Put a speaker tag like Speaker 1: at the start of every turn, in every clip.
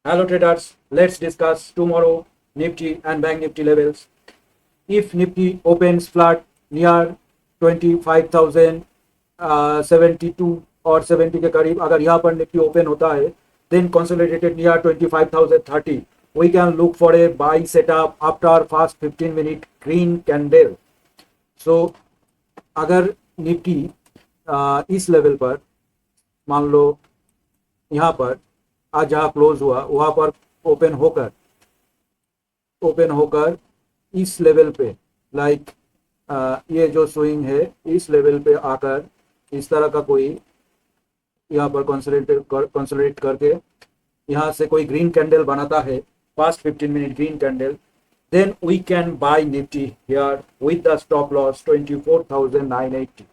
Speaker 1: Hello traders, let's discuss tomorrow Nifty and Bank Nifty levels. If Nifty opens flat near 25,072 और 70 के करीब, अगर यहाँ पर निफ्टी ओपन होता है, then consolidated near 25,030, we can look for a buy setup after first 15-minute green candle. So अगर Nifty इस लेवल पर मान लो यहाँ पर आज जहाँ क्लोज हुआ वहां पर ओपन होकर इस लेवल पे लाइक ये जो स्विंग है इस लेवल पे आकर इस तरह का कोई यहाँ पर कंसोलिडेट करके यहाँ से कोई ग्रीन कैंडल बनाता है fast 15-minute green candle, then we can buy Nifty here with the stop loss 24,980.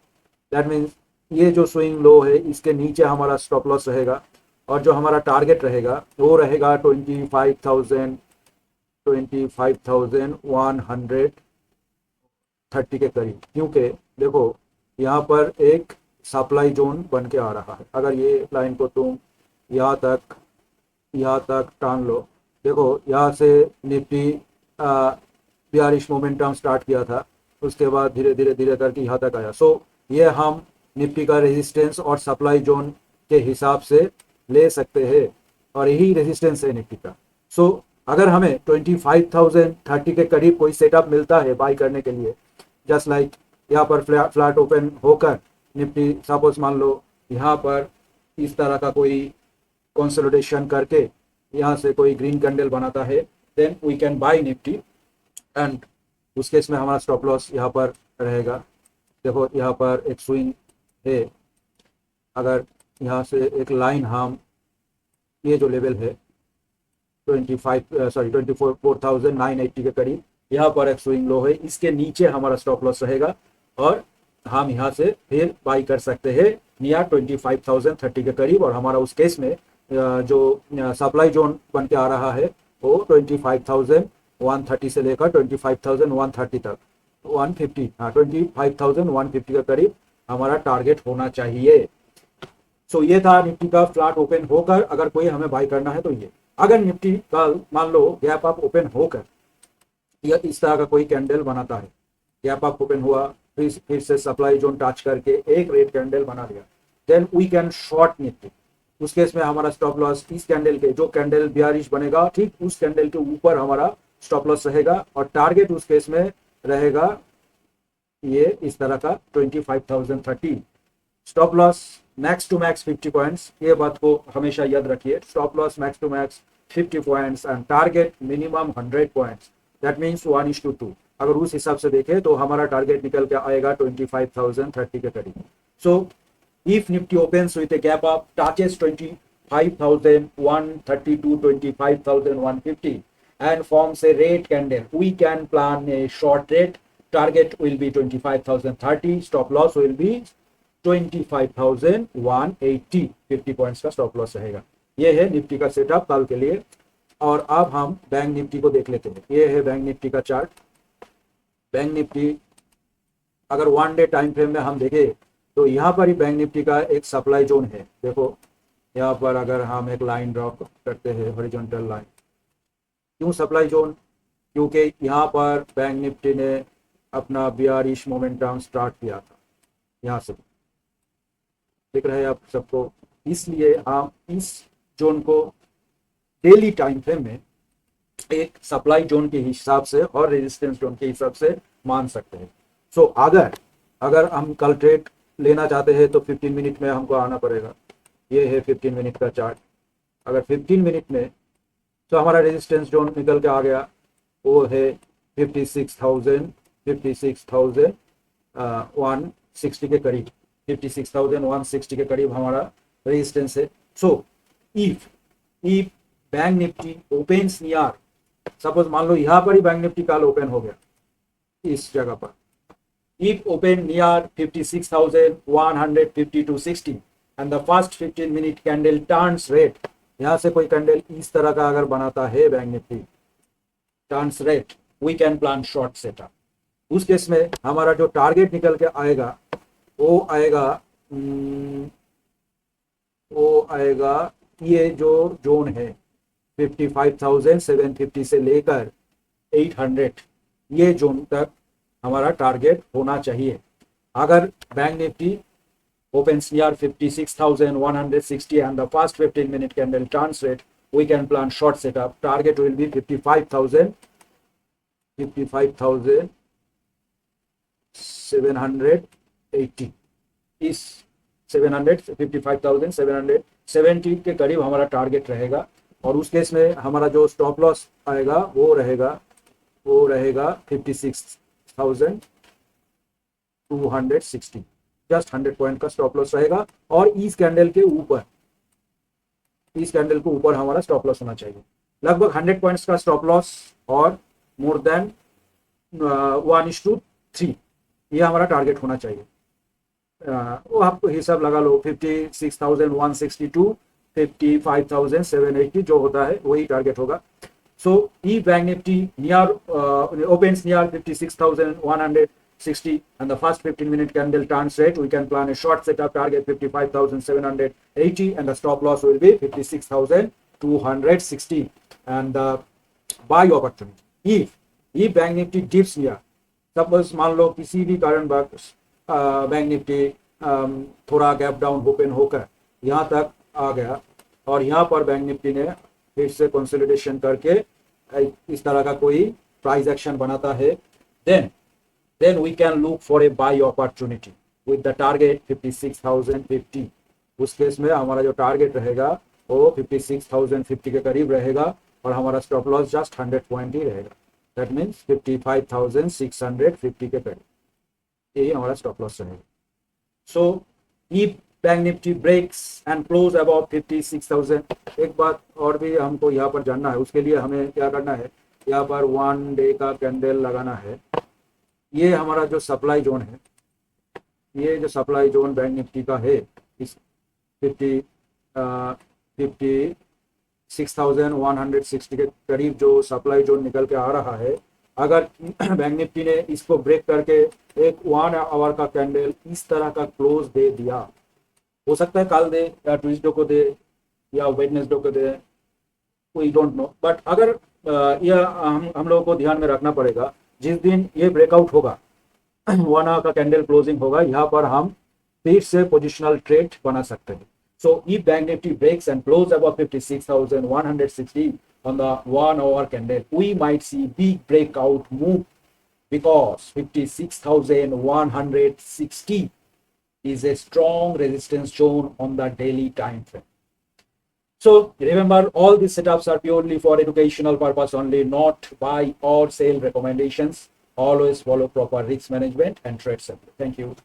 Speaker 1: That means ये जो स्विंग लो है इसके नीचे हमारा स्टॉप लॉस रहेगा और जो हमारा टारगेट रहेगा वो रहेगा 25,130 के करीब, क्योंकि देखो यहाँ पर एक सप्लाई जोन बन के आ रहा है। अगर ये लाइन को तुम यहाँ तक टान लो, देखो यहाँ से निफ्टी बियरिश मोमेंटम स्टार्ट किया था, उसके बाद धीरे धीरे करके यहाँ तक आया। सो ये हम निफ्टी का रेजिस्टेंस और सप्लाई जोन के हिसाब से ले सकते हैं और यही रेजिस्टेंस है निफ्टी का। सो अगर हमें 25,030 के करीब कोई सेटअप मिलता है बाई करने के लिए, जस्ट लाइक यहाँ पर फ्लैट ओपन होकर निफ्टी सपोज मान लो यहाँ पर इस तरह का कोई कंसोलिडेशन करके यहाँ से कोई ग्रीन कैंडल बनाता है, then we can buy Nifty and उस केस में हमारा स्टॉप लॉस यहाँ पर रहेगा। देखो यहाँ पर एक स्विंग है, अगर यहाँ से एक लाइन हम ये जो लेवल है 24,980 के करीब, यहाँ पर एक स्विंग लो है, इसके नीचे हमारा स्टॉप लॉस रहेगा और हम यहाँ से फिर बाई कर सकते हैं नियर 25,030 के करीब। और हमारा उस केस में जो सप्लाई जोन बन के आ रहा है वो 25,130 से लेकर 25,130 तक 150, हाँ 25,150 के करीब हमारा टारगेट होना चाहिए। सो ये था निफ्टी का फ्लैट ओपन होकर अगर कोई हमें बाई करना है तो ये। अगर निफ्टी कल मान लो गैप अप ओपन होकर या इस तरह का कोई कैंडल बनाता है, गैप अप ओपन हुआ फिर से सप्लाई जोन टच करके एक रेड कैंडल बना दिया, then we can short Nifty. उस केस में हमारा स्टॉप लॉस इस कैंडल के, जो कैंडल बियरिश बनेगा ठीक उस कैंडल के ऊपर हमारा स्टॉप लॉस रहेगा और टारगेट उस केस में रहेगा ये इस तरह का 25,030। Stop loss max to max 50 points, ये बात को हमेशा याद रखिए। Stop loss max to max 50 points and target minimum 100 points, that means 1:2। अगर उस हिसाब से देखें तो हमारा टारगेट निकल के आएगा 25,030 के करीब। So if Nifty opens with a gap up touches 25,130 to 25,150 and forms a red candle, we can plan a short trade. Target will be 25,030, stop loss will be 25,180, 50 points का स्टॉप लॉस रहेगा। ये है Nifty का setup कल के लिए। और अब हम बैंक निफ्टी को देख लेते हैं। ये है बैंक निफ्टी का चार्ट। बैंक निफ्टी अगर 1 डे टाइम फ्रेम में हम देखें तो यहाँ पर ही बैंक निफ्टी का एक सप्लाई जोन है। देखो यहाँ पर अगर हम एक लाइन ड्रॉ करते हैं, हॉरिजॉन्टल लाइन, क्यों सप्लाई जोन? क्योंकि यहाँ पर बैंक निफ्टी ने अपना बियरिश मोमेंटम स्टार्ट किया था, यहाँ से दिख रहा है आप सबको। इसलिए हम इस जोन को डेली टाइम फ्रेम में एक सप्लाई जोन के हिसाब से और रेजिस्टेंस जोन के हिसाब से मान सकते हैं। सो अगर हम कल ट्रेड लेना चाहते हैं तो 15 मिनट में हमको आना पड़ेगा। ये है 15 मिनट का चार्ट। अगर 15 मिनट में तो हमारा रेजिस्टेंस जोन निकल के आ गया, वो है 56,160 के करीब, 56,160 के करीब हमारा रेजिस्टेंस है। सो if bank Nifty opens near, suppose मान लो यहाँ पर ही बैंक निफ्टी कल ओपन हो गया इस जगह पर, if open near 56,150 to 60 and the first 15 minute candle turns red, यहाँ से कोई कैंडल इस तरह का अगर बनाता है bank Nifty turns red, we can plan short setup. उस केस में हमारा जो टारगेट निकल के आएगा वो आएगा ये जो जोन है 55,750 से लेकर 800 ये जोन तक हमारा टारगेट होना चाहिए। अगर bank Nifty opens near 56,160 and the first 15-minute candle turns red, we can plan short setup. Target will be 55,780 इस 55,770 के करीब हमारा टारगेट रहेगा। और उस केस में हमारा जो स्टॉप लॉस आएगा वो रहेगा 56,260, जस्ट 100 पॉइंट का स्टॉप लॉस रहेगा। और इस कैंडल के ऊपर हमारा स्टॉप लॉस होना चाहिए। लगभग 100 पॉइंट्स का स्टॉप लॉस और मोर देन 1:3 ये हमारा टारगेट होना चाहिए। वो आपको हिसाब लगा लो, 56,160 टू 55,780 जो होता है वही टारगेट होगा। So if Bank Nifty opens near 56,160 and the first 15-minute candle turns red, we can plan a short setup. Target 55,780 and the stop loss will be 56,260 and the buy opportunity. If Bank Nifty dips near, suppose मान लो किसी भी कारण bank Nifty थोड़ा gap down open होकर यहाँ तक आ गया और यहाँ पर बैंक निफ्टी ने फिर से कंसोलिडेशन करके इस तरह का कोई प्राइस एक्शन बनाता है, then we can look for a buy opportunity with the target 56,050। उस केस में हमारा जो टारगेट रहेगा वो 56,050 के करीब रहेगा और हमारा स्टॉप लॉस जस्ट 100 पॉइंट ही रहेगा। दैट मीन्स 55,650 के करीब यही हमारा स्टॉप लॉस रहेगा। So if bank Nifty breaks and close about 56,000, एक बात और भी हमको यहाँ पर जानना है, उसके लिए हमें क्या करना है, यहाँ पर 1 डे का कैंडल लगाना है। ये हमारा जो सप्लाई जोन है, ये जो सप्लाई जोन बैंक निफ्टी का है इस 56,160 के करीब जो सप्लाई जोन निकल के आ रहा है, अगर बैंक निफ्टी ने इसको ब्रेक करके एक 1 आवर का कैंडल इस तरह का क्लोज दे दिया, हो सकता है कल दे या ट्यूसडे को दे या वेडनेसडे को दे, वी डोंट नो। बट अगर यह हम लोगों को ध्यान में रखना पड़ेगा, जिस दिन ये ब्रेकआउट होगा 1 आवर का कैंडल क्लोजिंग होगा, यहाँ पर हम फिर से पोजिशनल ट्रेड बना सकते हैं। So if bank Nifty breaks and close about 56,160 on the 1 hour candle, we might see big breakout move because 56,160 is a strong resistance zone on the daily time frame. So remember, all these setups are purely for educational purpose only, not buy or sell recommendations. Always follow proper risk management and trade safely. Thank you.